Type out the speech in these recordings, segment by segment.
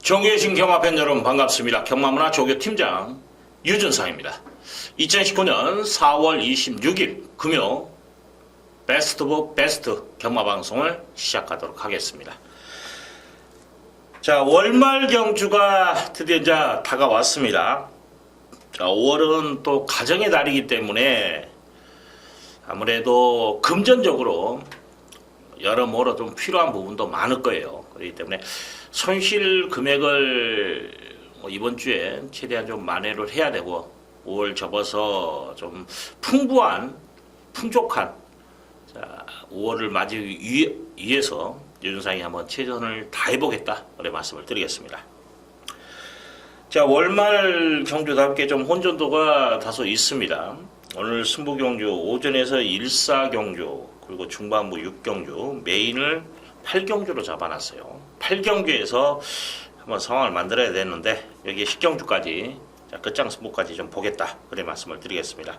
정규신 경마팬 여러분 반갑습니다. 경마문화 조교팀장 유준상입니다. 2019년 4월 26일 금요 베스트 오브 베스트 경마방송을 시작하도록 하겠습니다. 자, 월말 경주가 드디어 이제 다가왔습니다. 자, 5월은 또 가정의 달이기 때문에 아무래도 금전적으로 여러모로 좀 필요한 부분도 많을 거예요. 그렇기 때문에 손실 금액을 이번 주에 최대한 좀 만회를 해야 되고 5월 접어서 좀 풍족한 5월을 맞이하기 위해서 유준상이 한번 최선을 다해보겠다 그래 말씀을 드리겠습니다. 자, 월말 경주답게 좀 혼전도가 다소 있습니다. 오늘 승부경주 오전에서 1사경주 그리고 중반부 6경주 메인을 8경주로 잡아놨어요. 8경주에서 한번 상황을 만들어야 되는데 여기에 10경주까지 끝장 승부까지 좀 보겠다 그래 말씀을 드리겠습니다.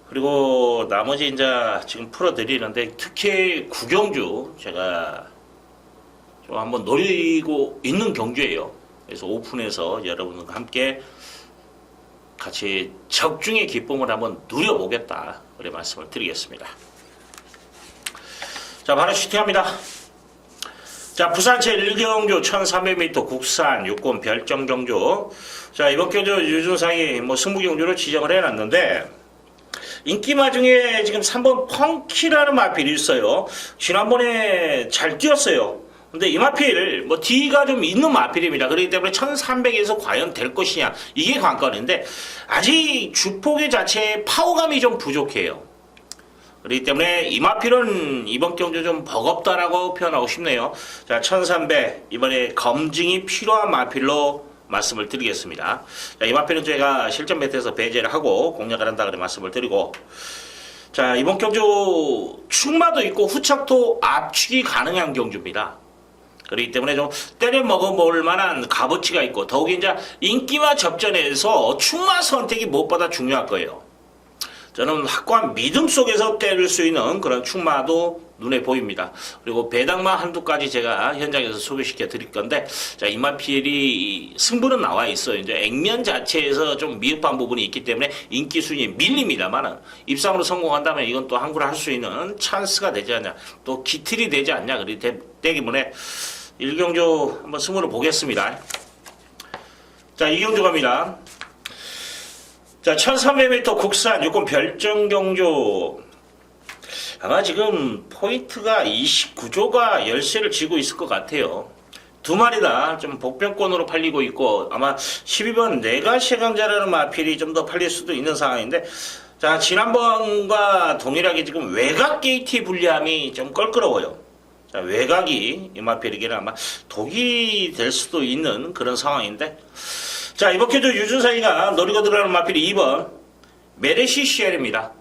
그리고 나머지 이제 지금 풀어드리는데 특히 9경주 제가 좀 한번 노리고 있는 경주예요. 그래서 오픈해서 여러분과 함께 같이 적중의 기쁨을 한번 누려보겠다 그래 말씀을 드리겠습니다. 자, 바로 슈팅합니다. 자, 부산체 1경주 1300m 국산 육군 별정경주. 자, 이번 경주 유준상이 승부경주로 지정을 해놨는데 인기마 중에 지금 3번 펑키라는 마필이 있어요. 지난번에 잘 뛰었어요. 근데 이 마필 D가 좀 있는 마필입니다. 그렇기 때문에 1300에서 과연 될 것이냐 이게 관건인데 아직 주포기 자체의 파워감이 좀 부족해요. 그렇기 때문에 이 마필은 이번 경주 좀 버겁다라고 표현하고 싶네요. 자, 1300 이번에 검증이 필요한 마필로 말씀을 드리겠습니다. 자, 이 마필은 제가 실전 배트에서 배제를 하고 공략을 한다 그래 말씀을 드리고, 자, 이번 경주 축마도 있고 후착도 압축이 가능한 경주입니다. 그렇기 때문에 좀 때려 먹어볼 만한 값어치가 있고 더욱이 이제 인기마 접전에서 축마 선택이 무엇보다 중요할 거예요. 저는 확고한 믿음 속에서 때릴 수 있는 그런 축마도 눈에 보입니다. 그리고 배당마 한두 가지 제가 현장에서 소개시켜 드릴 건데, 자, 이마필이 승부는 나와 있어요. 이제 액면 자체에서 좀 미흡한 부분이 있기 때문에 인기 순위 밀립니다만은 입상으로 성공한다면 이건 또 항구를 할 수 있는 찬스가 되지 않냐, 또 기틀이 되지 않냐, 그리 때문에 1경주 한번 승부를 보겠습니다. 자, 2경주 갑니다. 자, 1300m 국산 육군 별정경주. 아마 지금 포인트가 29조가 열세를 쥐고 있을 것 같아요. 두 마리 다 좀 복병권으로 팔리고 있고 아마 12번 내가 최강자라는 마필이 좀 더 팔릴 수도 있는 상황인데, 자, 지난번과 동일하게 지금 외곽 게이트 불리함이 좀 껄끄러워요. 자, 외곽이 이 마필에게는 아마 독이 될 수도 있는 그런 상황인데, 자, 이번 경주 유준상이가 노리고 들어가는 마필이 2번 메르시시엘입니다.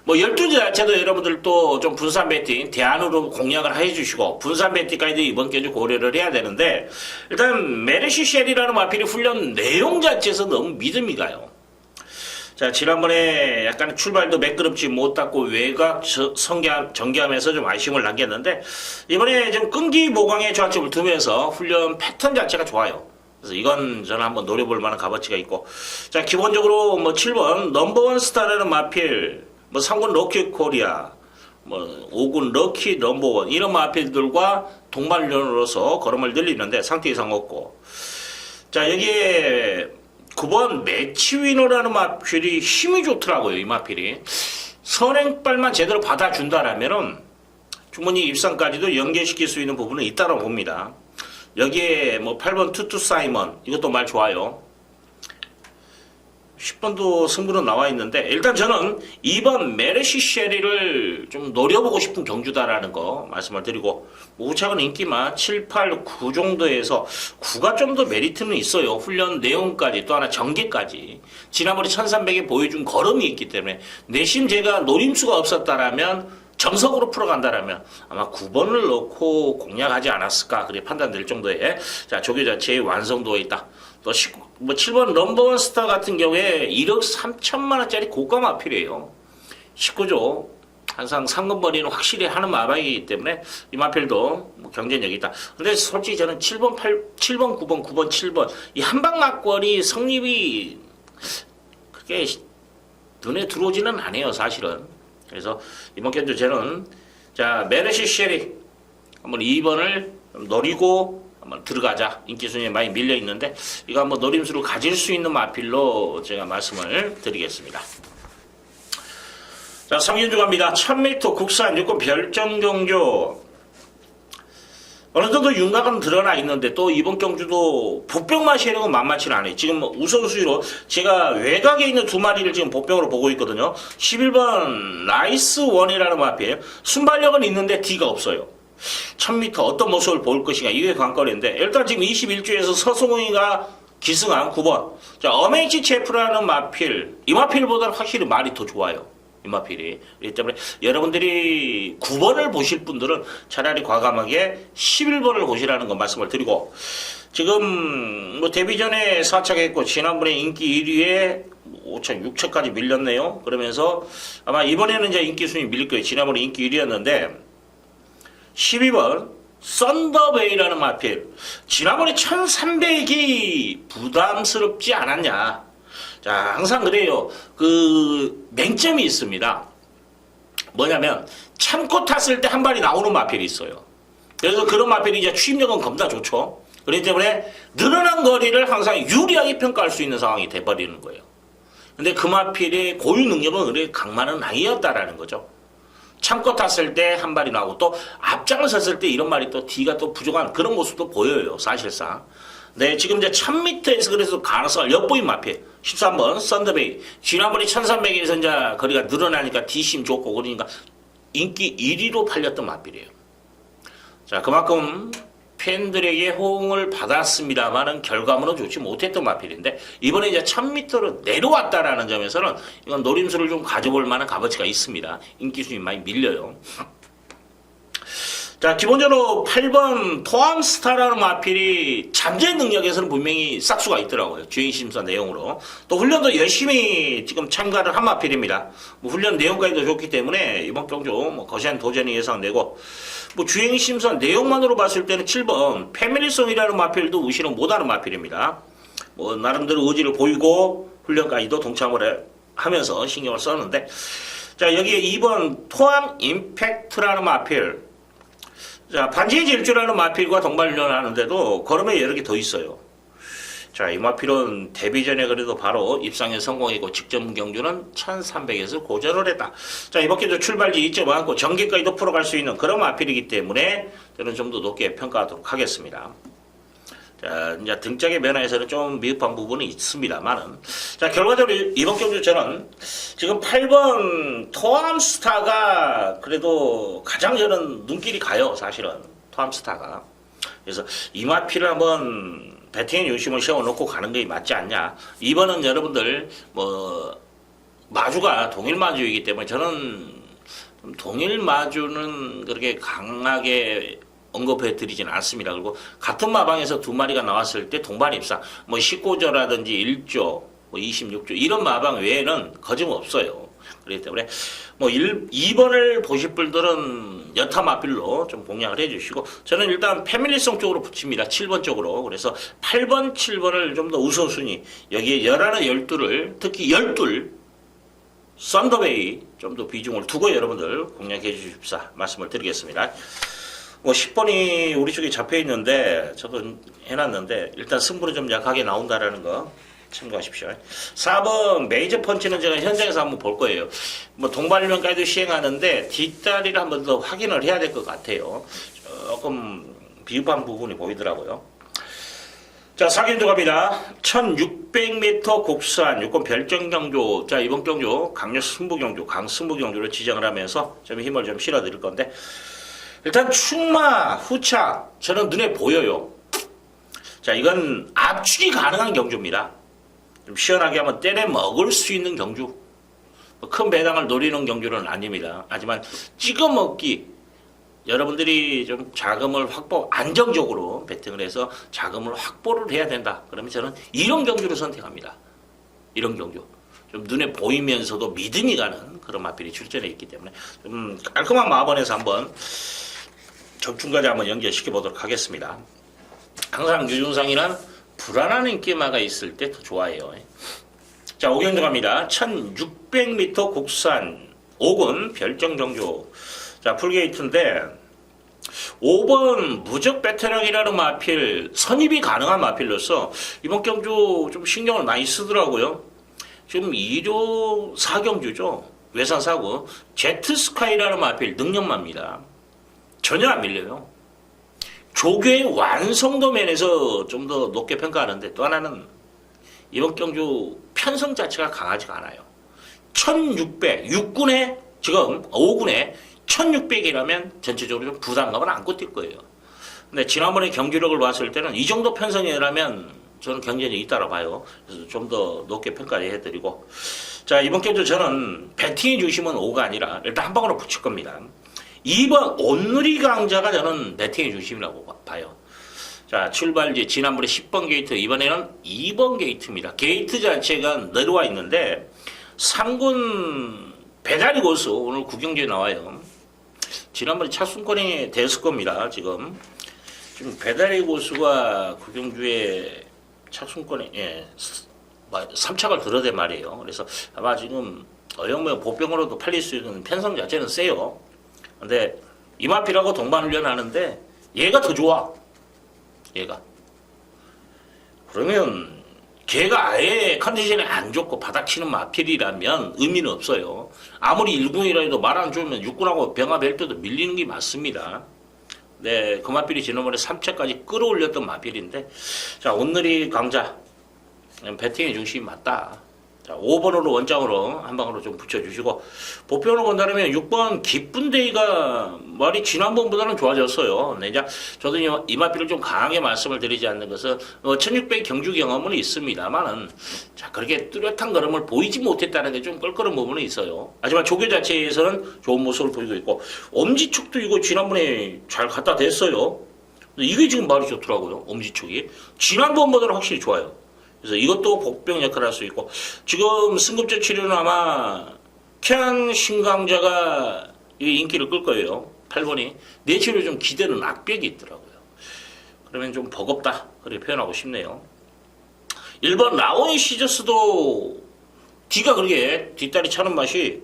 12주 자체도 여러분들도 좀 분산 배팅 대안으로 공략을 해주시고 분산 배팅까지도 이번 경주 고려를 해야 되는데, 일단 메르시시엘이라는 마필이 훈련 내용 자체에서 너무 믿음이 가요. 자, 지난번에 약간 출발도 매끄럽지 못했고 외곽 전개하면서 좀 아쉬움을 남겼는데 이번에 좀 끈기 보강에 조합점을 두면서 훈련 패턴 자체가 좋아요. 그래서 이건 저는 한번 노려볼 만한 값어치가 있고, 자, 기본적으로 7번 넘버원 스타라는 마필, 3군 럭키 코리아, 5군 럭키 넘버원 이런 마필들과 동반련으로서 걸음을 늘리는데 상태 이상 없고, 자, 여기에 9번 매치위너라는 마필이 힘이 좋더라고요. 이 마필이 선행발만 제대로 받아준다라면은 충분히 입상까지도 연계시킬 수 있는 부분은 있다고 봅니다. 여기에 8번 투투 사이먼 이것도 말 좋아요. 10번도 승부는 나와 있는데 일단 저는 2번 메르시쉐리를 좀 노려보고 싶은 경주다라는 거 말씀을 드리고, 우차은 인기만 7, 8, 9 정도에서 9가 좀 더 메리트는 있어요. 훈련 내용까지 또 하나 전개까지 지난번에 1300에 보여준 걸음이 있기 때문에 내심 제가 노림수가 없었다라면 정석으로 풀어간다라면 아마 9번을 넣고 공략하지 않았을까 그렇게 판단될 정도의, 자, 조교 자체의 완성도가 있다. 또 7번 넘버원 스타 같은 경우에 1억 3천만 원짜리 고가 마필이에요. 19조 항상 상금벌이는 확실히 하는 마방이기 때문에 이 마필도 뭐 경쟁력이 있다. 근데 솔직히 저는 7번, 9번, 9번, 7번 이 한방 막걸리 성립이 그렇게 눈에 들어오지는 않아요, 사실은. 그래서 이번 견주 저는 자 메르시 쉐리 한번 2번을 노리고 한번 들어가자. 인기 순위에 많이 밀려 있는데 이거 한번 노림수를 가질 수 있는 마필로 제가 말씀을 드리겠습니다. 자, 성균주 갑니다. 1000m 국산 유권 별정 경주. 어느 정도 윤곽은 드러나 있는데 또 이번 경주도 복병 마시려고 만만치는 않아요. 지금 우선순위로 제가 외곽에 있는 두 마리를 지금 복병으로 보고 있거든요. 11번 라이스 원이라는 마필. 순발력은 있는데 D가 없어요. 1000m 어떤 모습을 보일 것인가 이게 관건인데 일단 지금 21주에서 서승우이가 기승한 9번. 자, 어메이지 체프라는 마필. 이 마필보다는 확실히 말이 더 좋아요. 이 마필이. 그렇기 때문에 여러분들이 9번을 보실 분들은 차라리 과감하게 11번을 보시라는 거 말씀을 드리고 지금 뭐 데뷔전에 4차했고 지난번에 인기 1위에 5차, 6차까지 밀렸네요. 그러면서 아마 이번에는 이제 인기 순위 밀릴 거예요. 지난번에 인기 1위였는데 12번 썬더베이라는 마필. 지난번에 1300이 부담스럽지 않았냐. 자, 항상 그래요. 그 맹점이 있습니다. 뭐냐면 참고 탔을 때 한 발이 나오는 마필이 있어요. 그래서 그런 마필이 이제 추임력은 겁나 좋죠. 그렇기 때문에 늘어난 거리를 항상 유리하게 평가할 수 있는 상황이 돼버리는 거예요. 근데 그 마필의 고유 능력은 그렇게 강만은 아니었다라는 거죠. 참고 탔을 때 한 발이 나오고 또 앞장을 섰을 때 이런 말이 또 D가 또 부족한 그런 모습도 보여요. 사실상. 네, 지금 이제 1000m에서 그래서 가능성을 엿보인 마필 13번 썬더베이. 지난번에 1300에서 이제 거리가 늘어나니까 D심 좋고 그러니까 인기 1위로 팔렸던 마필이에요. 자, 그만큼 팬들에게 호응을 받았습니다만은 결과물은 좋지 못했던 마필인데 이번에 이제 1000m로 내려왔다라는 점에서는 이건 노림수를 좀 가져볼 만한 값어치가 있습니다. 인기 순위 많이 밀려요. 자, 기본적으로 8번 토암스타라는 마필이 잠재 능력에서는 분명히 싹수가 있더라고요. 주행심사 내용으로. 또 훈련도 열심히 지금 참가를 한 마필입니다. 뭐 훈련 내용까지도 좋기 때문에 이번 경주 뭐 거시한 도전이 예상되고 뭐 주행심사 내용만으로 봤을 때는 7번 패밀리송이라는 마필도 의심을 못하는 마필입니다. 뭐 나름대로 의지를 보이고 훈련까지도 동참을 하면서 신경을 썼는데 자, 여기에 2번 토암 임팩트라는 마필. 자, 반지의 질주라는 마필과 동반훈련을 하는데도 걸음에 여러 개 더 있어요. 자, 이 마필은 데뷔 전에 그래도 바로 입상에 성공했고 직전 경주는 1300에서 고전을 했다. 자, 이번 경주 출발지 2.5 전개까지도 풀어갈 수 있는 그런 마필이기 때문에 저는 좀 더 높게 평가하도록 하겠습니다. 자, 이제 등짝의 면에서는 좀 미흡한 부분이 있습니다만은. 자, 결과적으로 이번 경주 저는 지금 8번 토암스타가 그래도 가장 저는 눈길이 가요, 사실은. 토암스타가. 그래서 이 마필을 한번 배팅의 유심을 세워놓고 가는 게 맞지 않냐. 이번은 여러분들, 마주가 동일 마주이기 때문에 저는 동일 마주는 그렇게 강하게 언급해 드리지는 않습니다. 그리고 같은 마방에서 두 마리가 나왔을 때 동반 입상, 19조라든지 1조, 26조 이런 마방 외에는 거짓없어요. 그렇기 때문에 2번을 보실 분들은 여타 마필로 좀 공략을 해주시고 저는 일단 패밀리송 쪽으로 붙입니다. 7번 쪽으로. 그래서 8번, 7번을 좀 더 우선순위 여기에 11, 12를 특히 12 썬더베이 좀 더 비중을 두고 여러분들 공략해 주십사 말씀을 드리겠습니다. 10번이 우리 쪽에 잡혀 있는데 저도 해놨는데 일단 승부는 좀 약하게 나온다라는 거 참고하십시오. 4번 메이저 펀치는 제가 현장에서 한번 볼 거예요. 동반훈련까지도 시행하는데 뒷다리를 한번 더 확인을 해야 될 것 같아요. 조금 비읍한 부분이 보이더라고요. 자, 4견주 갑니다. 1600m 국산 유권 별정 경주. 자, 이번 경주 강력 승부 경주, 강승부 경주를 지정을 하면서 좀 힘을 좀 실어 드릴 건데 일단 충마, 후차 저는 눈에 보여요. 자, 이건 압축이 가능한 경주입니다. 좀 시원하게 한번 때려 먹을 수 있는 경주. 큰 배당을 노리는 경주는 아닙니다. 하지만 찍어 먹기 여러분들이 좀 자금을 안정적으로 베팅을 해서 자금을 확보를 해야 된다. 그러면 저는 이런 경주를 선택합니다. 이런 경주. 좀 눈에 보이면서도 믿음이 가는 그런 마필이 출전해 있기 때문에 좀 깔끔한 마번에서 한번 적중까지 한번 연결시켜 보도록 하겠습니다. 항상 유준상이란 불안한 인기마가 있을 때 더 좋아해요. 자, 5경주 갑니다. 1600m 국산 5군 별정정조. 자, 풀게이트인데 5번 무적 베테랑이라는 마필, 선입이 가능한 마필로서 이번 경주 좀 신경을 많이 쓰더라고요. 지금 2조 4경주죠. 외산사고 제트스카이라는 마필 능력마입니다. 전혀 안 밀려요. 조교의 완성도 면에서 좀 더 높게 평가하는데 또 하나는 이번 경주 편성 자체가 강하지가 않아요. 1600, 6군에 지금 5군에 1600이라면 전체적으로 좀 부담감을 안고 뛸 거예요. 근데 지난번에 경기력을 봤을 때는 이 정도 편성이라면 저는 경쟁력이 있다고 봐요. 그래서 좀 더 높게 평가를 해드리고. 자, 이번 경주 저는 배팅의 중심은 5가 아니라 일단 한 방으로 붙일 겁니다. 2번 온누리 강자가 저는 배팅의 중심이라고 봐요. 자, 출발지 지난번에 10번 게이트, 이번에는 2번 게이트입니다. 게이트 자체가 내려와 있는데 3군 배달이 고수 오늘 구경주에 나와요. 지난번에 차순권이 됐을 겁니다. 지금 배달의 고수가 구경주에 차순권에 3착을 들어대 말이에요. 그래서 아마 지금 어영명 보병으로도 팔릴 수 있는 편성 자체는 세요. 근데 이마필하고 동반훈련 하는데 얘가 더 좋아. 얘가. 그러면 걔가 아예 컨디션이 안 좋고 바닥치는 마필이라면 의미는 없어요. 아무리 1군이라 해도 말 안 좋으면 6군하고 병합할 때도 밀리는 게 맞습니다. 네, 그 마필이 지난번에 3차까지 끌어올렸던 마필인데, 자, 오늘이 강자. 배팅의 중심이 맞다. 자, 5번으로 원장으로 한 방으로 좀 붙여주시고, 보편으로 본다면 6번 기쁜 데이가 말이 지난번보다는 좋아졌어요. 네, 자, 저도 이 마필을 좀 강하게 말씀을 드리지 않는 것은 1600 경주 경험은 있습니다만은, 자, 그렇게 뚜렷한 걸음을 보이지 못했다는 게 좀 껄끄러운 부분은 있어요. 하지만 조교 자체에서는 좋은 모습을 보이고 있고, 엄지축도 이거 지난번에 잘 갖다 댔어요. 이게 지금 말이 좋더라고요. 엄지축이. 지난번보다는 확실히 좋아요. 그래서 이것도 복병 역할을 할 수 있고, 지금 승급제 치료는 아마 캔 신강자가 인기를 끌 거예요. 8번이. 내 치료 좀 기대는 악벽이 있더라고요. 그러면 좀 버겁다. 그렇게 표현하고 싶네요. 1번 라온 시저스도 뒤가 그렇게 뒷다리 차는 맛이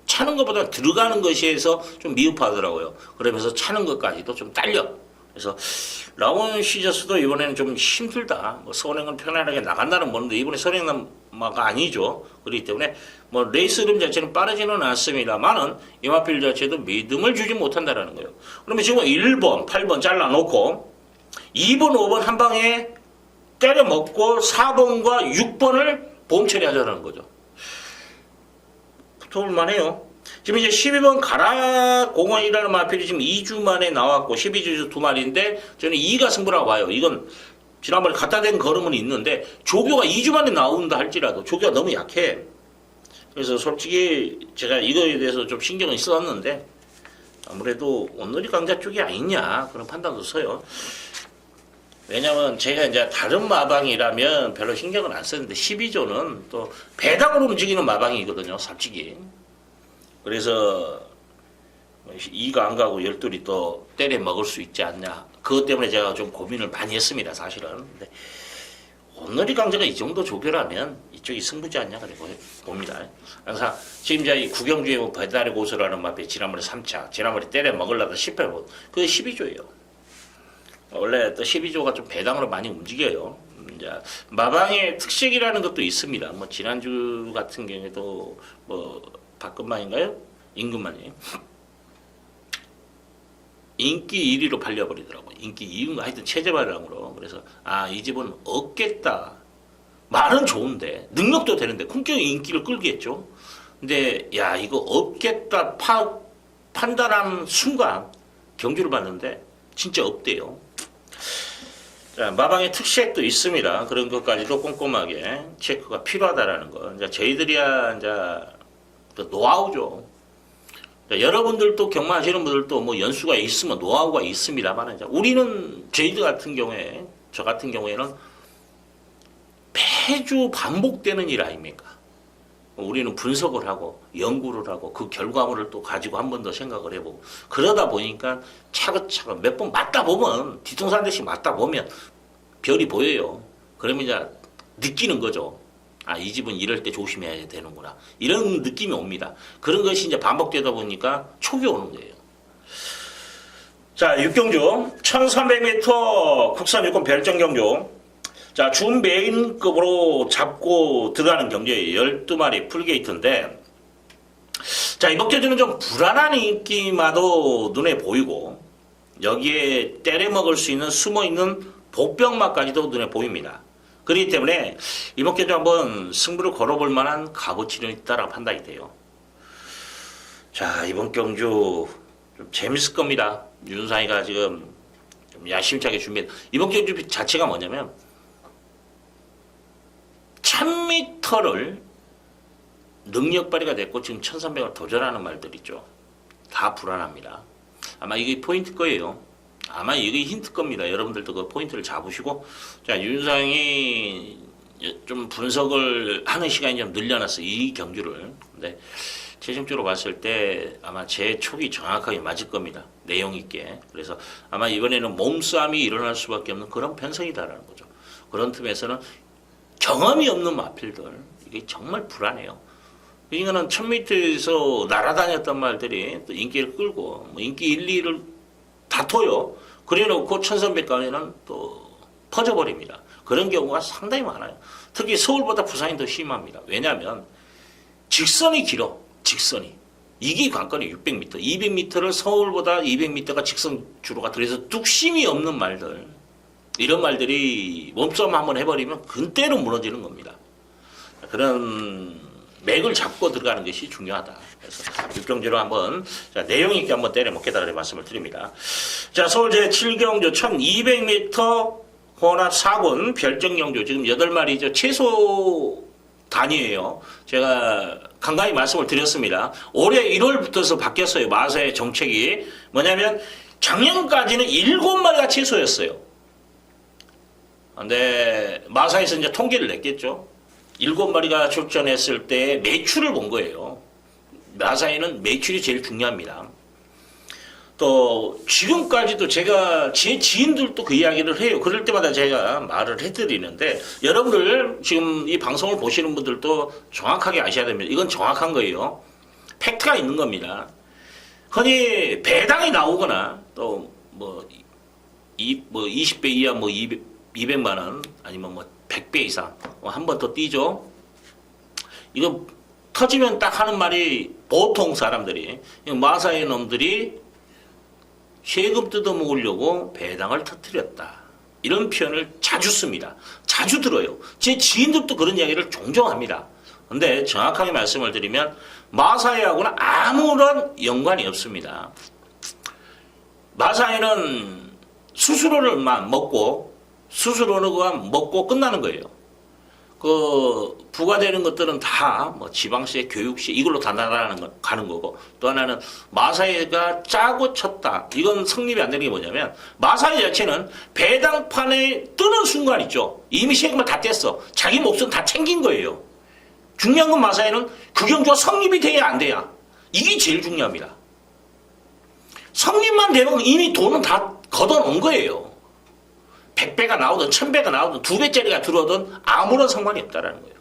차는 것보다 들어가는 것에서 좀 미흡하더라고요. 그러면서 차는 것까지도 좀 딸려. 그래서 라온 시저스도 이번에는 좀 힘들다. 뭐 선행은 편안하게 나간다는 건데 이번에 선행마가 아니죠. 그렇기 때문에 뭐 레이스 흐름 자체는 빠르지는 않습니다만은 이마필 자체도 믿음을 주지 못한다라는 거예요. 그러면 지금 1번, 8번 잘라놓고 2번, 5번 한 방에 때려 먹고 4번과 6번을 보험 처리하자는 거죠. 붙어볼만해요. 지금 이제 12번 가라공원이라는 마필이 지금 2주 만에 나왔고 12주 2마리인데 저는 2가 승부라고 봐요. 이건 지난번에 갖다 댄 걸음은 있는데 조교가 2주 만에 나온다 할지라도 조교가 너무 약해. 그래서 솔직히 제가 이거에 대해서 좀 신경을 썼는데 아무래도 온누리 강자 쪽이 아니냐 그런 판단도 써요. 왜냐면 제가 이제 다른 마방이라면 별로 신경을 안 쓰는데 12조는 또 배당으로 움직이는 마방이거든요. 솔직히. 그래서 2가 안 가고 12이 또 때려 먹을 수 있지 않냐. 그것 때문에 제가 좀 고민을 많이 했습니다. 사실은. 근데 온누리 강자가 이 정도 조교라면 이쪽이 승부지 않냐 그래 봅니다. 항상 지금 이제 구경주의 배달의 고수라는 마필 지난번에 3차 지난번에 때려 먹으려다 18번 그게 12조예요. 원래 또 12조가 좀 배당으로 많이 움직여요. 이제 마방의 특색이라는 것도 있습니다. 뭐 지난주 같은 경우에도 뭐 박근만인가요? 임금만이 인기 1위로 팔려버리더라고요. 인기 2위인가 하여튼 체제발랑으로. 그래서 이 집은 없겠다. 말은 좋은데 능력도 되는데 품격이 인기를 끌겠죠. 근데 야 이거 없겠다 판단한 순간 경주를 봤는데 진짜 없대요. 자, 마방의 특색도 있습니다. 그런 것까지도 꼼꼼하게 체크가 필요하다라는 거. 이제 저희들이야 이제 그 노하우죠. 여러분들도 경마하시는 분들도 뭐 연수가 있으면 노하우가 있습니다만 우리는 저희들 같은 경우에 저 같은 경우에는 매주 반복되는 일 아닙니까? 우리는 분석을 하고 연구를 하고 그 결과물을 또 가지고 한 번 더 생각을 해보고 그러다 보니까 차근차근 몇 번 맞다 보면 뒤통수 한 대씩 맞다 보면 별이 보여요. 그러면 이제 느끼는 거죠. 아, 이 집은 이럴 때 조심해야 되는구나. 이런 느낌이 옵니다. 그런 것이 이제 반복되다 보니까 촉이 오는 거예요. 자, 육경주 1300m 국산 육군 별정 경주. 자, 준메인급으로 잡고 들어가는 경주에 12마리 풀게이트인데, 자, 이번 경주는 좀 불안한 인기마도 눈에 보이고, 여기에 때려먹을 수 있는 숨어있는 복병마까지도 눈에 보입니다. 그렇기 때문에 이번 경주 한번 승부를 걸어볼 만한 값어치는 있다라고 판단이 돼요. 자, 이번 경주 좀 재밌을 겁니다. 윤상이가 지금 좀 야심차게 준비해. 이번 경주 자체가 뭐냐면, 1000m를 능력 발휘가 됐고 지금 1300을 도전하는 말들이죠. 다 불안합니다. 아마 이게 포인트 거예요. 아마 이게 힌트 겁니다. 여러분들도 그 포인트를 잡으시고, 자, 윤상이 좀 분석을 하는 시간이 좀 늘려놨어요. 이 경주를. 근데 최종적으로 봤을 때 아마 제 촉이 정확하게 맞을 겁니다. 내용 있게. 그래서 아마 이번에는 몸싸움이 일어날 수밖에 없는 그런 편성이다라는 거죠. 그런 틈에서는 경험이 없는 마필들, 이게 정말 불안해요. 이거는 1000m에서 날아다녔던 말들이 또 인기를 끌고, 뭐 인기 1, 2를 다퉈요. 그래 놓고 1300까지는 또 퍼져버립니다. 그런 경우가 상당히 많아요. 특히 서울보다 부산이 더 심합니다. 왜냐하면 직선이 길어. 직선이. 이게 관건이 600m. 200m를 서울보다 200m가 직선 주로가 그래서 뚝심이 없는 말들. 이런 말들이 몸싸움 한번 해버리면 그때로 무너지는 겁니다. 그런 맥을 잡고 들어가는 것이 중요하다. 그래서 육경주로 한번 자, 내용 있게 한번 때려먹겠다 그런 말씀을 드립니다. 자, 서울 제7경주 1200m 혼합 4군 별정경주 지금 8마리죠. 최소 단위예요. 제가 간간히 말씀을 드렸습니다. 올해 1월부터서 바뀌었어요. 마사의 정책이 뭐냐면 작년까지는 7마리가 최소였어요. 근데 마사에서 이제 통계를 냈겠죠. 7마리가 출전했을 때 매출을 본 거예요. 마사에는 매출이 제일 중요합니다. 또 지금까지도 제가 제 지인들도 그 이야기를 해요. 그럴 때마다 제가 말을 해드리는데 여러분들 지금 이 방송을 보시는 분들도 정확하게 아셔야 됩니다. 이건 정확한 거예요. 팩트가 있는 겁니다. 흔히 배당이 나오거나 또 뭐 20배 이하 뭐 200만 원 아니면 뭐 100배 이상 한 번 더 뛰죠. 이거 터지면 딱 하는 말이 보통 사람들이 마사의 놈들이 세금 뜯어먹으려고 배당을 터뜨렸다. 이런 표현을 자주 씁니다. 자주 들어요. 제 지인들도 그런 이야기를 종종 합니다. 근데 정확하게 말씀을 드리면 마사회하고는 아무런 연관이 없습니다. 마사회는 수수료를만 먹고 수수료만 먹고 끝나는 거예요. 그 부과되는 것들은 다 뭐 지방세, 교육세 이걸로 다 가는 거고 또 하나는 마사회가 짜고 쳤다. 이건 성립이 안 되는 게 뭐냐면 마사회 자체는 배당판에 뜨는 순간 있죠. 이미 세금을 다 뗐어. 자기 몫은 다 챙긴 거예요. 중요한 건 마사회는 그 경주가 성립이 돼야 안 돼야. 이게 제일 중요합니다. 성립만 되면 이미 돈은 다 걷어놓은 거예요. 100배가 나오든 1000배가 나오든 2배짜리가 들어오든 아무런 상관이 없다라는 거예요.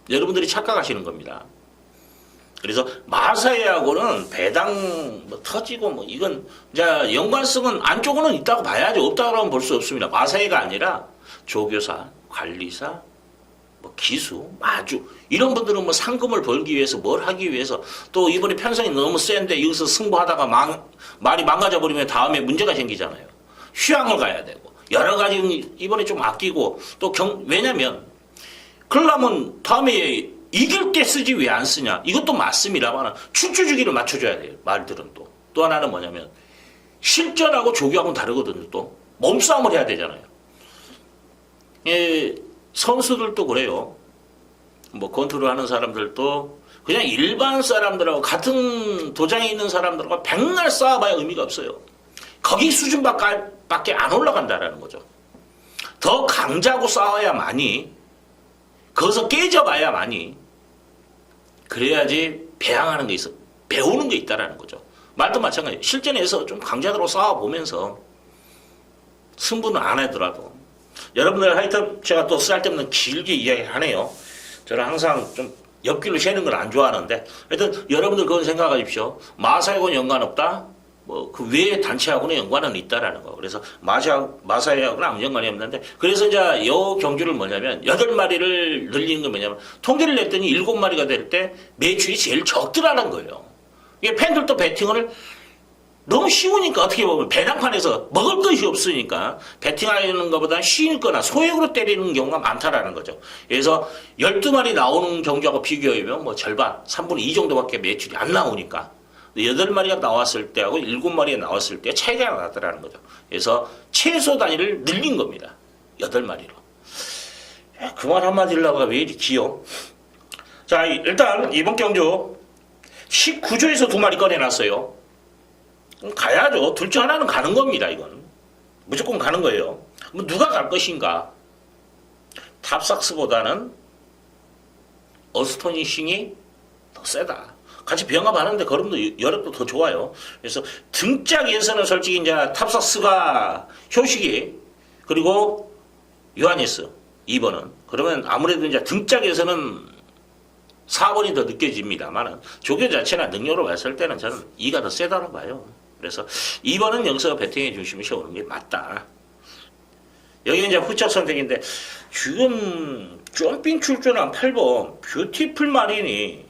여러분들이 착각하시는 겁니다. 그래서 마사회하고는 배당 뭐 터지고 뭐 이건 이제 연관성은 안쪽으로는 있다고 봐야죠. 없다고 하면 볼 수 없습니다. 마사회가 아니라 조교사, 관리사, 뭐 기수, 마주 이런 분들은 뭐 상금을 벌기 위해서 뭘 하기 위해서 또 이번에 편성이 너무 센데 여기서 승부하다가 말이 망가져 버리면 다음에 문제가 생기잖아요. 휴양을 가야 되고 여러 가지 이번에 좀 아끼고 또 왜냐면 그러려면 다음에 이길 때 쓰지 왜 안 쓰냐 이것도 맞습니다만 출주 주기를 맞춰줘야 돼요. 말들은 또 하나는 뭐냐면 실전하고 조교하고는 다르거든요. 또 몸싸움을 해야 되잖아요. 선수들도 그래요. 뭐 컨트롤하는 사람들도 그냥 일반 사람들하고 같은 도장에 있는 사람들하고 백날 싸워봐야 의미가 없어요. 거기 수준밖에 안 올라간다라는 거죠. 더 강자하고 싸워야만이 거기서 깨져봐야 많이. 그래야지 배양하는 게 있어. 배우는 게 있다라는 거죠. 말도 마찬가지. 실전에서 좀 강자들하고 싸워보면서 승부는 안 하더라도. 여러분들 하여튼 제가 또 쓸데없는 길게 이야기하네요. 저는 항상 좀 옆길로 새는 걸 안 좋아하는데 하여튼 여러분들 그건 생각하십시오. 마사하고는 연관없다. 뭐 그 외의 단체하고는 연관은 있다라는 거. 그래서 마사회하고는 아무 연관이 없는데 그래서 이제 요 경주를 뭐냐면 8마리를 늘리는 건 뭐냐면 통계를 냈더니 7마리가 될 때 매출이 제일 적더라는 거예요. 이게 팬들도 배팅을 너무 쉬우니까 어떻게 보면 배당판에서 먹을 것이 없으니까 배팅하는 것보다는 쉬니거나 소액으로 때리는 경우가 많다라는 거죠. 그래서 12마리 나오는 경주하고 비교하면 뭐 절반, 3분의 2 정도밖에 매출이 안 나오니까 8마리가 나왔을 때하고 7마리가 나왔을 때 차이가 나더라는 거죠. 그래서 최소 단위를 늘린 겁니다. 8마리로. 그 말 한마디를 하고 왜 이리 기어? 자, 일단 이번 경주 19조에서 2마리 꺼내놨어요. 가야죠. 둘 중 하나는 가는 겁니다. 이건 무조건 가는 거예요. 뭐 누가 갈 것인가? 탑삭스보다는 어스토니싱이 더 세다. 같이 병합하는데 걸음도 여력도 더 좋아요. 그래서 등짝에서는 솔직히 이제 탑삭스가 효식이 그리고 요하니스 2번은 그러면 아무래도 이제 등짝에서는 4번이 더 느껴집니다만은 조교 자체나 능력으로 봤을 때는 저는 2가 더 세다고 봐요. 그래서 2번은 여기서 배팅의 중심을 세우는 게 맞다. 여기 이제 후적 선택인데 지금 점핑 출전한 8번 뷰티풀 마린이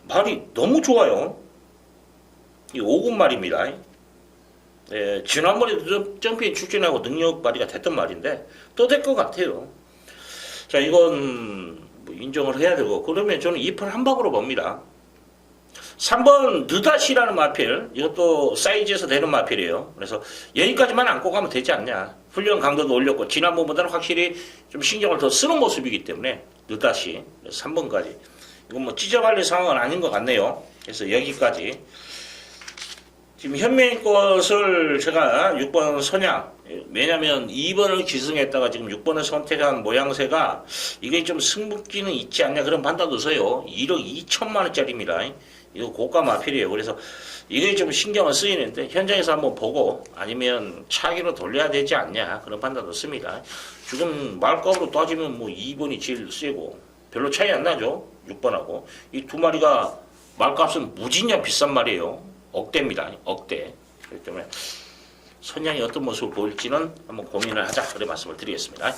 말이 너무 좋아요. 이 5군 말입니다. 예, 지난번에도 점핑 출전하고 능력 발휘가 됐던 말인데 또 될 것 같아요. 자, 이건 뭐 인정을 해야 되고 그러면 저는 2펄 한 방으로 봅니다. 3번 느다시라는 마필 이것도 사이즈에서 되는 마필이에요. 그래서 여기까지만 안고 가면 되지 않냐. 훈련 강도도 올렸고 지난번보다는 확실히 좀 신경을 더 쓰는 모습이기 때문에 느다시 3번까지 이건 뭐 찢어갈릴 상황은 아닌 것 같네요. 그래서 여기까지 지금 현명의 것을 제가 6번 선양 왜냐면 2번을 기승했다가 지금 6번을 선택한 모양새가 이게 좀 승부기는 있지 않냐 그런 판단도 서요. 1억 2천만 원짜리입니다. 이거 고가 마필이에요. 그래서 이게 좀 신경을 쓰이는데 현장에서 한번 보고 아니면 차기로 돌려야 되지 않냐 그런 판단도 씁니다. 지금 말값으로 따지면 뭐 2번이 제일 세고 별로 차이 안 나죠. 6번하고 이 두 마리가 말값은 무진장 비싼 말이에요. 억대입니다. 억대. 그렇기 때문에 선양이 어떤 모습을 보일지는 한번 고민을 하자 그런 말씀을 드리겠습니다.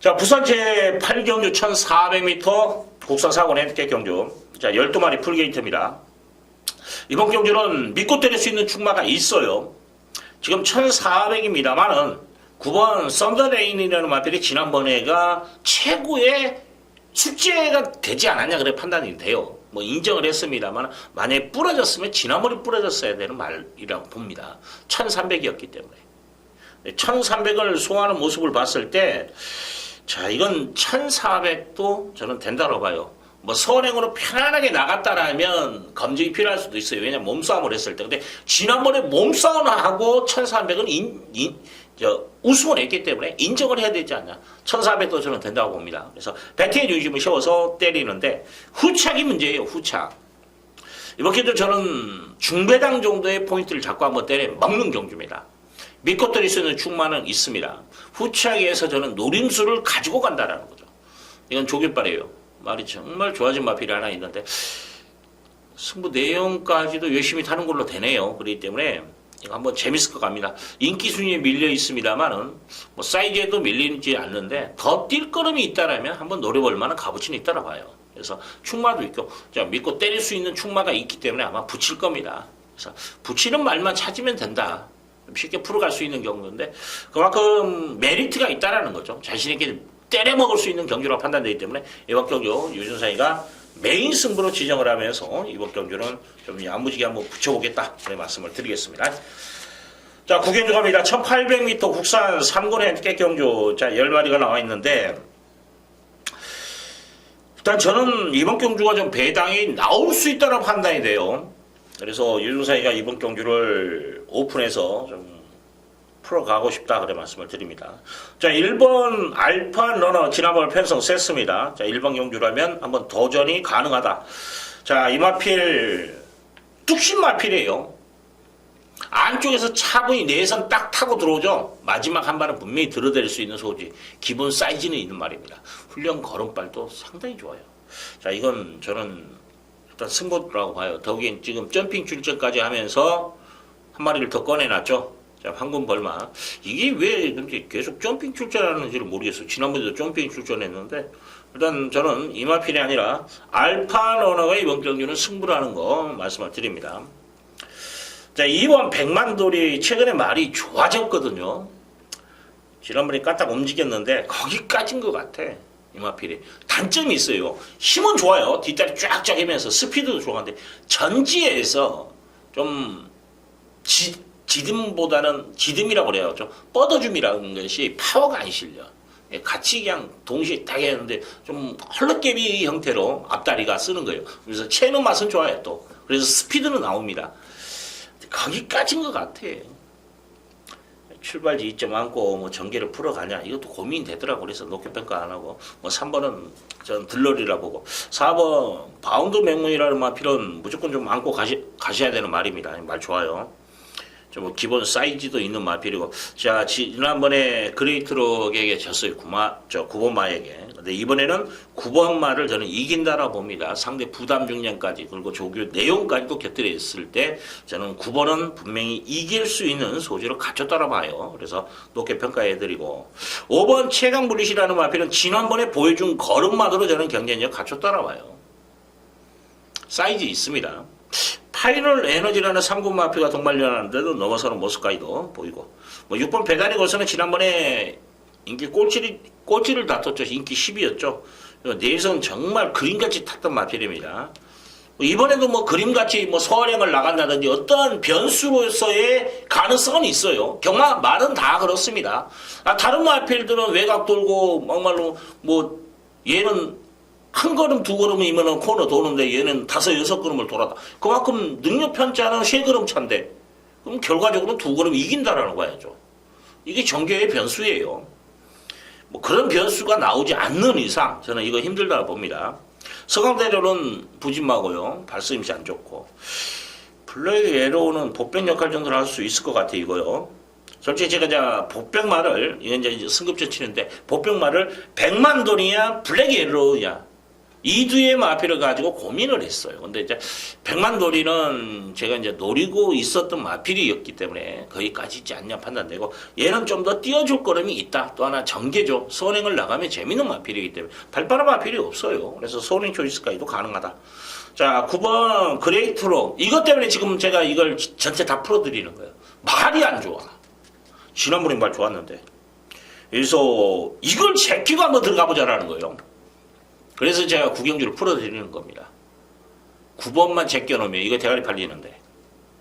자, 부산 제8경주 1400m 국산 사고 낸게 경주. 자, 12마리 풀게이트입니다. 이번 경주는 믿고 때릴 수 있는 충마가 있어요. 지금 1400입니다만은 9번 썬더레인이라는 마필이 지난번에가 최고의 숙제가 되지 않았냐 그래 판단이 돼요. 뭐 인정을 했습니다만 만약에 부러졌으면 지난번에 부러졌어야 되는 말이라고 봅니다. 1300이었기 때문에 1300을 소화하는 모습을 봤을 때 자, 이건 1400도 저는 된다고 봐요. 뭐 선행으로 편안하게 나갔다라면 검증이 필요할 수도 있어요. 왜냐면 몸싸움을 했을 때. 근데 지난번에 몸싸움을 하고 1400은 우승을 했기 때문에 인정을 해야 되지 않냐. 1400도 저는 된다고 봅니다. 그래서 배팅의 중심을 세워서 때리는데 후착이 문제예요. 후착. 이렇게도 저는 중배당 정도의 포인트를 잡고 한번 때려 먹는 경주입니다. 믿고 때릴 수 있는 충만은 있습니다. 후착에서 저는 노림수를 가지고 간다라는 거죠. 이건 조깃발이에요. 말이 정말 좋아진 마필이 하나 있는데 승부 내용까지도 열심히 타는 걸로 되네요. 그렇기 때문에 이거 한번 재밌을 것 같습니다. 인기 순위에 밀려 있습니다만은 뭐 사이즈에도 밀리지 않는데 더 뛸 걸음이 있다라면 한번 노려볼 만한 값어치는 있다라 봐요. 그래서 충마도 있고 자, 믿고 때릴 수 있는 충마가 있기 때문에 아마 붙일 겁니다. 그래서 붙이는 말만 찾으면 된다. 쉽게 풀어갈 수 있는 경우인데 그만큼 메리트가 있다라는 거죠. 자신에게 때려 먹을 수 있는 경주라고 판단되기 때문에 이번 경주 유준상이가 메인 승부로 지정을 하면서 이번 경주는 좀 야무지게 한번 붙여보겠다 그런 말씀을 드리겠습니다. 자, 구경주 갑니다. 1800m 국산 3군 핸디캡 경주 자 10마리가 나와 있는데 일단 저는 이번 경주가 좀 배당이 나올 수 있다는 판단이 돼요. 그래서 유준상이가 이번 경주를 오픈해서 좀 풀어가고 싶다 그래 말씀을 드립니다. 자, 1번 알파 러너 지난번에 편성했습니다. 자, 1번 경주라면 한번 도전이 가능하다. 자, 이마필 뚝심 마필이에요. 안쪽에서 차분히 내선 딱 타고 들어오죠. 마지막 한 발은 분명히 들어댈 수 있는 소지. 기본 사이즈는 있는 말입니다. 훈련 걸음발도 상당히 좋아요. 자, 이건 저는 일단 승부라고 봐요. 더욱이 지금 점핑 출전까지 하면서 한 마리를 더 꺼내놨죠. 자, 황금 벌마. 이게 왜 근데 계속 점핑 출전하는지를 모르겠어요. 지난번에도 점핑 출전했는데 일단 저는 이마필이 아니라 알파 러너가 이번 경기는 승부라는 거 말씀을 드립니다. 자, 2번 백만돌이 최근에 말이 좋아졌거든요. 지난번에 까딱 움직였는데 거기까지인 것 같아. 이마필이. 단점이 있어요. 힘은 좋아요. 뒷다리 쫙쫙 하면서 스피드도 좋아하는데 전지에서 좀 지듬보다는 지듬이라고 그래요. 좀 뻗어줌이라는 것이 파워가 안 실려. 같이 그냥 동시에 딱 했는데 좀 헐렁개비 형태로 앞다리가 쓰는 거예요. 그래서 채는 맛은 좋아요 또. 그래서 스피드는 나옵니다. 거기까지인 것 같아. 출발지 2점 안고 뭐 전개를 풀어가냐 이것도 고민이 되더라고. 그래서 높게 평가 안 하고 뭐 3번은 전 들러리라 보고 4번 바운드 맹문이라는 마필은 무조건 좀 안고 가셔야 되는 말입니다. 말 좋아요. 뭐 기본 사이즈도 있는 마필이고. 자, 지난번에 그레이트록에게 졌어요. 9번 마에게. 근데 이번에는 9번 마를 저는 이긴다라 봅니다. 상대 부담 중량까지 그리고 조교 내용까지도 곁들였을 때 저는 9번은 분명히 이길 수 있는 소지를 갖췄다라 봐요. 그래서 높게 평가해드리고 5번 최강블릿이라는 마필은 지난번에 보여준 걸음만으로 저는 경쟁력 갖췄다라 봐요. 사이즈 있습니다. 파이널 에너지라는 3군 마피가 동반련하는데도 넘어서는 모습까지도 보이고 뭐 6번 배달의 고수는 지난번에 인기 꼴찌를 다퉜죠. 인기 10위였죠. 내선 정말 그림같이 탔던 마필입니다. 이번에도 뭐 그림같이 뭐 소화령을 나간다든지 어떠한 변수로서의 가능성은 있어요. 경마 말은 다 그렇습니다. 다른 마필들은 외곽 돌고 막말로 뭐 얘는 한 걸음 두 걸음이면 코너 도는데 얘는 5, 6걸음을 돌았다. 그만큼 능력 편차는 3걸음 차인데 그럼 결과적으로 2걸음 이긴다라는 거야죠. 이게 정교의 변수예요. 뭐 그런 변수가 나오지 않는 이상 저는 이거 힘들다 봅니다. 서강대로는 부진마고요. 발스임씨 안 좋고 블랙 에로우는 복병 역할 정도를 할 수 있을 것 같아 이거요. 솔직히 제가 복병말을 이건 이제 승급전 치는데 복병말을 100만 돈이야 블랙 에로우야 이 두의 마필을 가지고 고민을 했어요. 근데 이제 100만 돌이는 제가 이제 노리고 있었던 마필이었기 때문에 거기까지 있지 않냐 판단되고 얘는 좀 더 띄워줄 거름이 있다. 또 하나 전개죠. 선행을 나가면 재밌는 마필이기 때문에 발빠른 마필이 없어요. 그래서 선행 초이스까지도 가능하다. 자, 9번 그레이트로 이것 때문에 지금 제가 이걸 전체 다 풀어드리는 거예요. 말이 안 좋아. 지난번에 말 좋았는데. 그래서 이걸 제끼고 한번 들어가 보자라는 거예요. 그래서 제가 구경주를 풀어드리는 겁니다. 9번만 제껴놓으면 이거 대가리 팔리는데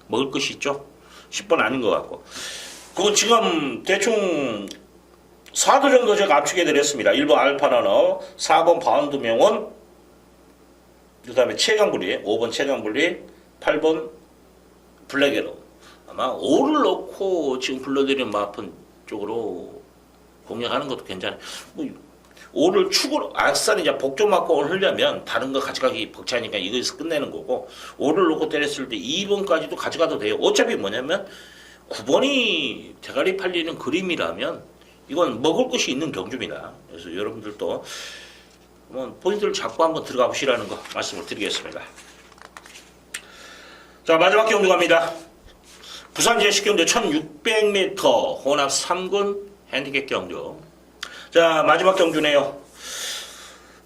먹을 것이 있죠? 10번 아닌 것 같고 그거 지금 대충 4도 정도 제가 압축해드렸습니다. 1번 알파러너, 4번 바운드 명원, 그 다음에 최강블리, 5번 최강블리, 8번 블랙에로. 아마 5를 넣고 지금 불러드리는 마편 쪽으로 공략하는 것도 괜찮아요. 5를 축으로 아싸는 이제 복종 맞고 하려면 다른 거 가져가기 벅차니까 이거에서 끝내는 거고 5를 놓고 때렸을 때 2번까지도 가져가도 돼요. 어차피 뭐냐면 9번이 대가리 팔리는 그림이라면 이건 먹을 것이 있는 경주입니다. 그래서 여러분들도 한번 포인트를 잡고 한번 들어가 보시라는 거 말씀을 드리겠습니다. 자, 마지막 경주 갑니다. 부산 제식경주 1600m 혼합 3군 핸디캡 경주. 자, 마지막 경주네요.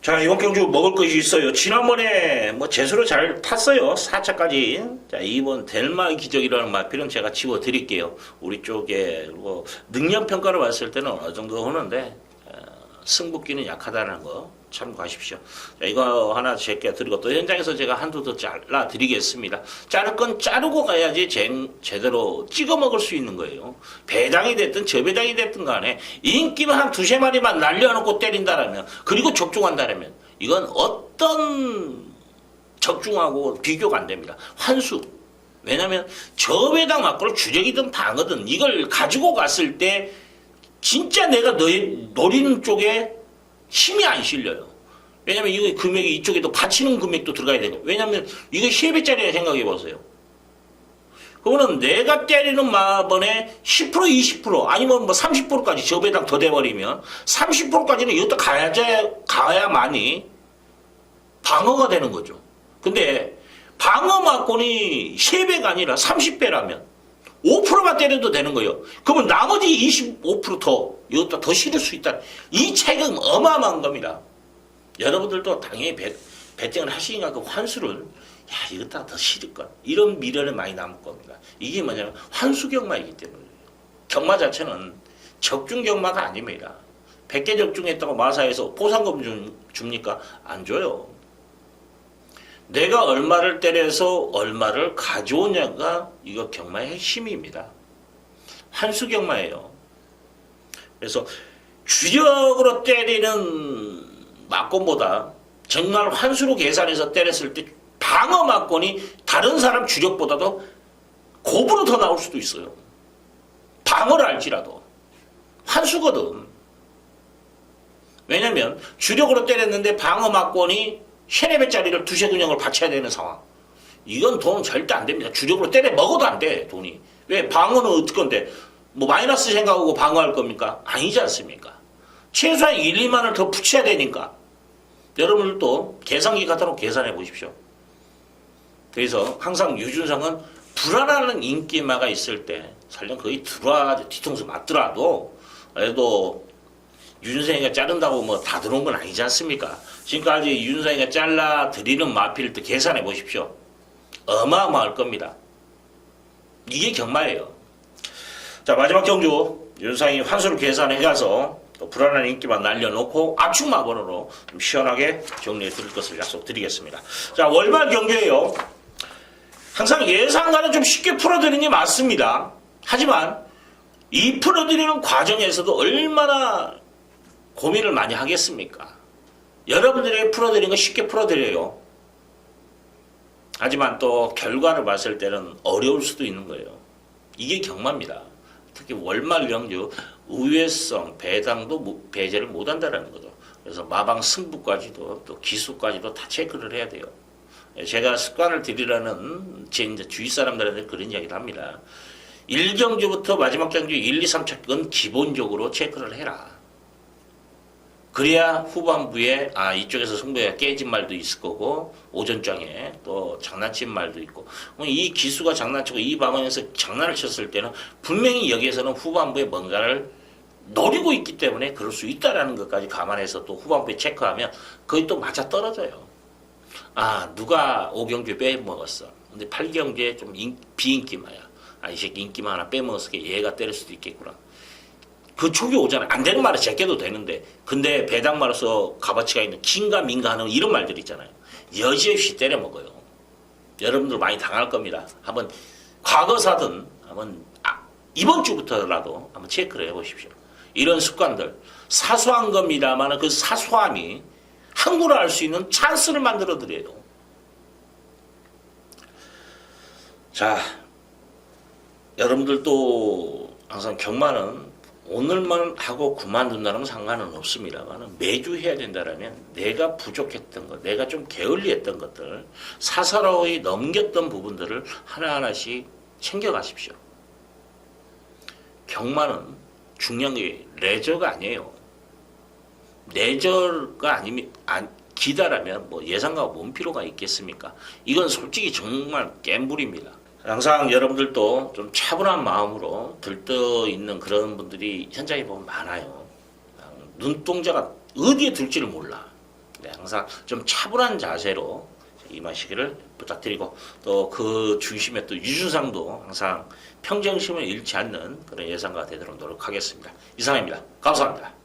자, 이번 경주 먹을 것이 있어요. 지난번에 뭐 재수로 잘 탔어요. 4차까지. 자, 이번 델마의 기적이라는 마필은 제가 집어드릴게요. 우리 쪽에 뭐 능력 평가를 봤을 때는 어느 정도 하는데 승부기는 약하다는 거 참고하십시오. 자, 이거 하나 제게 드리고 또 현장에서 제가 한두 더 잘라 드리겠습니다. 자를 건 자르고 가야지 제대로 찍어 먹을 수 있는 거예요. 배당이 됐든 저배당이 됐든 간에 인기만 한 2~3마리만 날려놓고 때린다라면 그리고 적중한다라면 이건 어떤 적중하고 비교가 안 됩니다. 환수 왜냐하면 저배당 막고를 주력이든 방어든 이걸 가지고 갔을 때 진짜 내가 노리는 쪽에 힘이 안 실려요. 왜냐하면 이거 금액이 이쪽에도 받치는 금액도 들어가야 되고, 왜냐하면 이거 3배짜리라 생각해 보세요. 그러면 내가 때리는 마번에 10% 20% 아니면 뭐 30%까지 저배당 더 돼버리면 30%까지는 여기다 가야만이 방어가 되는 거죠. 근데 방어 막권이 3배가 아니라 30배라면 5%만 때려도 되는 거예요. 그러면 나머지 25% 여기다 더 실을 수 있다. 이 차이가 어마어마한 겁니다. 여러분들도 당연히 배팅을 하시니까 그 환수를 이것보다 더 실을걸. 이런 미련이 많이 남을 겁니다. 이게 뭐냐면 환수경마이기 때문에. 경마 자체는 적중경마가 아닙니다. 100개 적중했다고 마사에서 보상금 줍니까? 안 줘요. 내가 얼마를 때려서 얼마를 가져오냐가 이거 경마의 핵심입니다. 환수경마예요. 그래서 주력으로 때리는 막권보다 정말 환수로 계산해서 때렸을 때 방어 막권이 다른 사람 주력보다도 곱으로 더 나올 수도 있어요. 방어를 알지라도. 환수거든. 왜냐면 주력으로 때렸는데 방어 막권이 3-4배짜리를 두세 근형을 바쳐야 되는 상황. 이건 돈 절대 안 됩니다. 주력으로 때려 먹어도 안 돼, 돈이. 왜? 방어는 어떨 건데? 뭐 마이너스 생각하고 방어할 겁니까? 아니지 않습니까? 최소한 1, 2만을 더 붙여야 되니까. 여러분들도 계산기 갖다 계산해 보십시오. 그래서 항상 유준상은 불안하는 인기마가 있을 때 설령 거의 들어와 뒤통수 맞더라도 그래도 유준상이가 자른다고 뭐 다 들어온 건 아니지 않습니까? 지금까지 유준상이가 잘라 드리는 마필을 또 계산해 보십시오. 어마어마할 겁니다. 이게 경마예요. 자, 마지막 경주 유준상이 환수를 계산해 가서 또 불안한 인기만 날려놓고 압축 마번으로 좀 시원하게 정리해 드릴 것을 약속드리겠습니다. 자, 월말 경주예요. 항상 예상과는 좀 쉽게 풀어드리는 게 맞습니다. 하지만 이 풀어드리는 과정에서도 얼마나 고민을 많이 하겠습니까? 여러분들에게 풀어드리는 거 쉽게 풀어드려요. 하지만 또 결과를 봤을 때는 어려울 수도 있는 거예요. 이게 경마입니다. 특히 월말 경주 의외성, 배당도 배제를 못한다는 거죠. 그래서 마방 승부까지도 또 기수까지도 다 체크를 해야 돼요. 제가 습관을 들이라는 제 이제 주위 사람들한테 그런 이야기를 합니다. 1경주부터 마지막 경주 1, 2, 3차건 기본적으로 체크를 해라. 그래야 후반부에 이쪽에서 승부가 깨진 말도 있을 거고 오전장에 또 장난친 말도 있고 이 기수가 장난치고 이 방향에서 장난을 쳤을 때는 분명히 여기에서는 후반부에 뭔가를 노리고 있기 때문에 그럴 수 있다라는 것까지 감안해서 또 후반부에 체크하면 거의 또 맞아 떨어져요. 누가 5경주에 빼먹었어. 근데 8경주에 좀 비인기마야. 이 새끼 인기만 하나 빼먹었으니까 얘가 때릴 수도 있겠구나. 그 촉이 오잖아요. 안 되는 말은 제껴도 되는데 근데 배당마로서 값어치가 있는 긴가 민가 하는 이런 말들 있잖아요. 여지없이 때려먹어요. 여러분들 많이 당할 겁니다. 한번 과거사든 한번 이번 주부터라도 한번 체크를 해보십시오. 이런 습관들 사소한 겁니다만 그 사소함이 항구를 알 수 있는 찬스를 만들어 드려요. 자, 여러분들도 항상 경마는 오늘만 하고 그만둔다는 상관은 없습니다만 매주 해야 된다면 내가 부족했던 것, 내가 좀 게을리했던 것들, 사사로이 넘겼던 부분들을 하나하나씩 챙겨가십시오. 경마는 중요한 게 레저가 아니에요. 레저가 아니면 기다라면 뭐 예상과 뭔 필요가 있겠습니까? 이건 솔직히 정말 갬블입니다. 항상 여러분들도 좀 차분한 마음으로 들떠 있는 그런 분들이 현장에 보면 많아요. 눈동자가 어디에 들지를 몰라. 항상 좀 차분한 자세로 임하시기를 부탁드리고 또 그 중심에 또 유준상도 항상 평정심을 잃지 않는 그런 예상가 되도록 노력하겠습니다. 이상입니다. 감사합니다.